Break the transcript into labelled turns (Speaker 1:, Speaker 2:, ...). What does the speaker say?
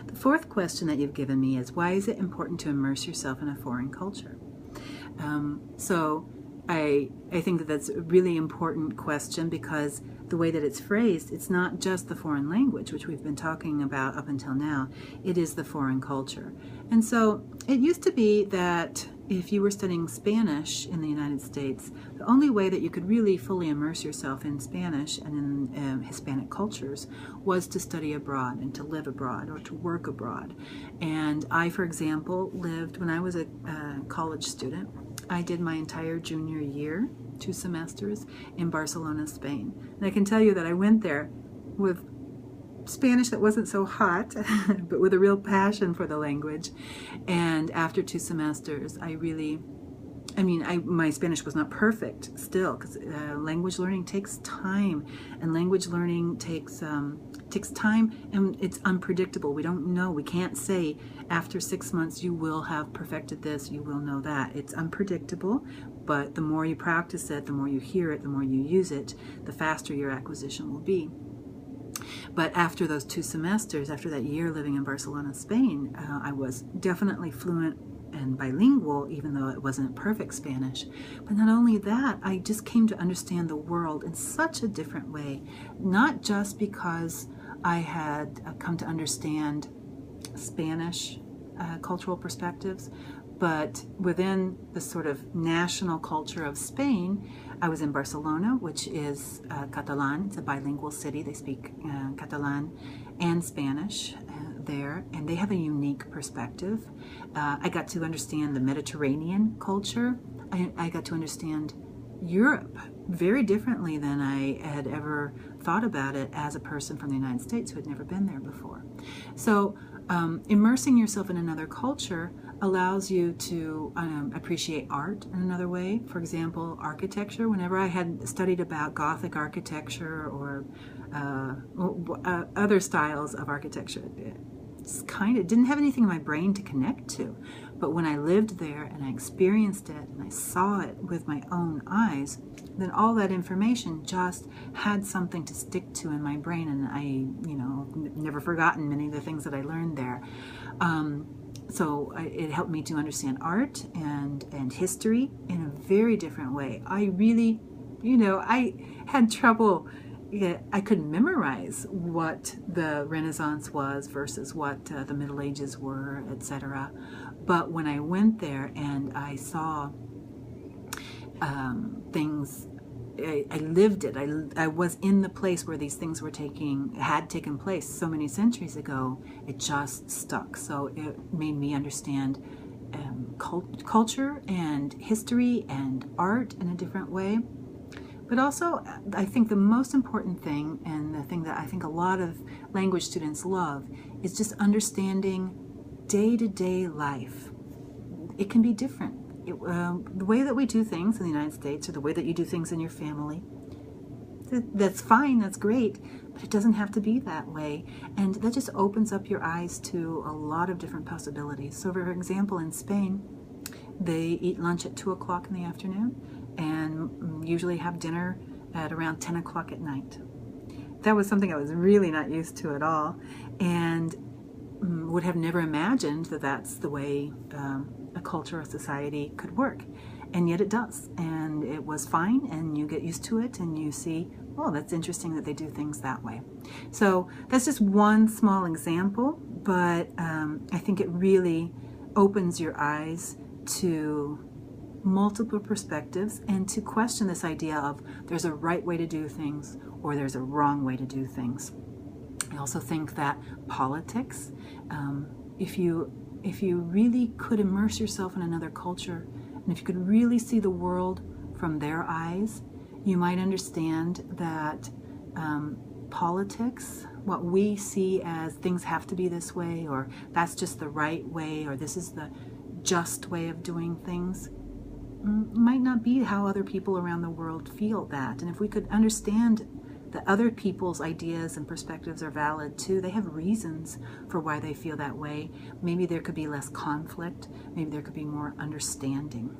Speaker 1: The fourth question that you've given me is, why is it important to immerse yourself in a foreign culture? So I think that that's a really important question, because the way that it's phrased, it's not just the foreign language, which we've been talking about up until now. It is the foreign culture. And so it used to be that if you were studying Spanish in the United States, the only way that you could really fully immerse yourself in Spanish and in Hispanic cultures was to study abroad and to live abroad or to work abroad. And I, for example, lived, when I was a college student, I did my entire junior year, 2 semesters, in Barcelona, Spain. And I can tell you that I went there with Spanish that wasn't so hot, but with a real passion for the language. And after 2 semesters, my Spanish was not perfect still, because language learning takes time, and language learning takes time, and it's unpredictable. We don't know. We can't say after 6 months you will have perfected this, you will know that. It's unpredictable, but the more you practice it, the more you hear it, the more you use it, the faster your acquisition will be. But after those 2 semesters, after that year living in Barcelona, Spain, I was definitely fluent and bilingual, even though it wasn't perfect Spanish. But not only that, I just came to understand the world in such a different way, not just because I had come to understand Spanish cultural perspectives, but within the sort of national culture of Spain. I was in Barcelona, which is Catalan. It's a bilingual city. They speak Catalan and Spanish there, and they have a unique perspective. I got to understand the Mediterranean culture. I got to understand Europe very differently than I had ever thought about it as a person from the United States who had never been there before. So immersing yourself in another culture allows you to appreciate art in another way. For example, architecture. Whenever I had studied about Gothic architecture or other styles of architecture, it didn't have anything in my brain to connect to. But when I lived there and I experienced it and I saw it with my own eyes, then all that information just had something to stick to in my brain, and I, never forgotten many of the things that I learned there. So it helped me to understand art and history in a very different way. I really, I had trouble. I couldn't memorize what the Renaissance was versus what the Middle Ages were, etc. But when I went there and I saw things, I lived it. I was in the place where these things had taken place so many centuries ago. It just stuck. So it made me understand culture and history and art in a different way. But also, I think the most important thing, and the thing that I think a lot of language students love, is just understanding day-to-day life. It can be different. The way that we do things in the United States, or the way that you do things in your family, that's fine, that's great, but it doesn't have to be that way. And that just opens up your eyes to a lot of different possibilities. So for example, in Spain, they eat lunch at 2 o'clock in the afternoon and usually have dinner at around 10 o'clock at night. That was something I was really not used to at all, and would have never imagined that that's the way a culture or society could work. And yet it does, and it was fine, and you get used to it, and you see, oh, that's interesting that they do things that way. So that's just one small example, but I think it really opens your eyes to multiple perspectives and to question this idea of there's a right way to do things or there's a wrong way to do things. I also think that politics, if you really could immerse yourself in another culture, and if you could really see the world from their eyes, you might understand that politics, what we see as things have to be this way, or that's just the right way, or this is the just way of doing things, might not be how other people around the world feel that. And if we could understand that other people's ideas and perspectives are valid too, they have reasons for why they feel that way, maybe there could be less conflict, maybe there could be more understanding.